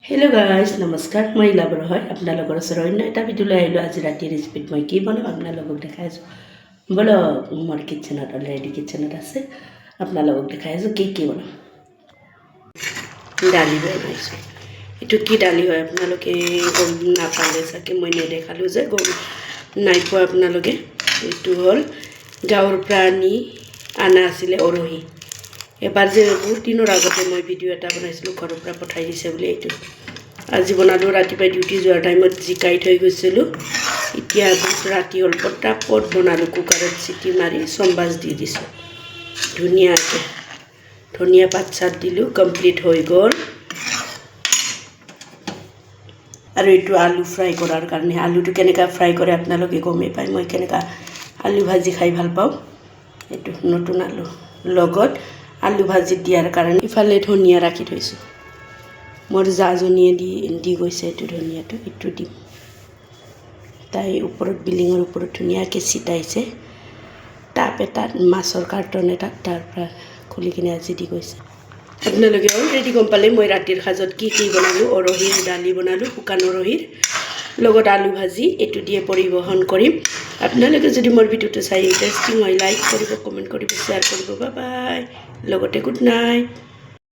hello' guys নমস্কাৰ মই ইলাবৰ হয় আপোনালোকৰ ওচৰত অন্য এটা ভিডিঅ'লৈ আহিলোঁ আজি ৰাতিৰ ৰেচিপিত মই কি বনাম আপোনালোকক দেখাই আছোঁ বলক মোৰ কিটচেনত অলৰেডি কিটচেনত আছে আপোনালোকক দেখাই আছোঁ কি বনাম দালি বনাইছোঁ এইটো কি দালি হয় আপোনালোকে গম নাপালে চাগে মই নেদেখালোঁ যে গম নাই পোৱা আপোনালোকে এইটো হ'ল গাঁৱৰ পৰা আনি অনা আছিলে উৰহি এবাৰ যে বহুত দিনৰ আগতে মই ভিডিঅ' এটা বনাইছিলোঁ ঘৰৰ পৰা পঠাই দিছে বুলি এইটো আজি বনালোঁ ৰাতিপুৱা ডিউটি যোৱাৰ টাইমত জিকাই থৈ গৈছিলোঁ এতিয়া ৰাতি হ'ল পটাপট বনালোঁ কুকাৰত চিটি মাৰি চম্বাজ দি দিছোঁ ধুনীয়াকৈ ধনিয়া পাত চাত দিলোঁ কমপ্লিট হৈ গ'ল আৰু এইটো আলু ফ্ৰাই কৰাৰ কাৰণে আলুটো কেনেকৈ ফ্ৰাই কৰে আপোনালোকে গমেই পায় মই কেনেকৈ আলু ভাজি খাই ভাল পাওঁ এইটো নতুন আলু লগত আলু ভাজি দিয়াৰ কাৰণে ইফালে ধনিয়া ৰাখি থৈছোঁ মোৰ জাজনীয়ে দি গৈছে এইটো ধনিয়াটো এইটো দিম তাই ওপৰত বিল্ডিঙৰ ওপৰত ধুনীয়াকৈ ছিটাইছে টাপ এটাত মাছৰ কাৰ্টন এটাত তাৰ পৰা খুলি কিনে আজি দি গৈছে আপোনালোকে অলৰেডি গম পালে মই ৰাতিৰ সাজত কি বনালোঁ উৰহিৰ দালি বনালোঁ শুকান উৰহিৰ লগত আলু ভাজি এইটো দিয়ে পৰিৱেশন কৰিম আপোনালোকে যদি মোৰ ভিডিঅ'টো চাই ইণ্টাৰেষ্টিং হয় লাইক কৰিব কমেণ্ট কৰিব শ্বেয়াৰ কৰিব বাই বাই লগতে গুড নাইট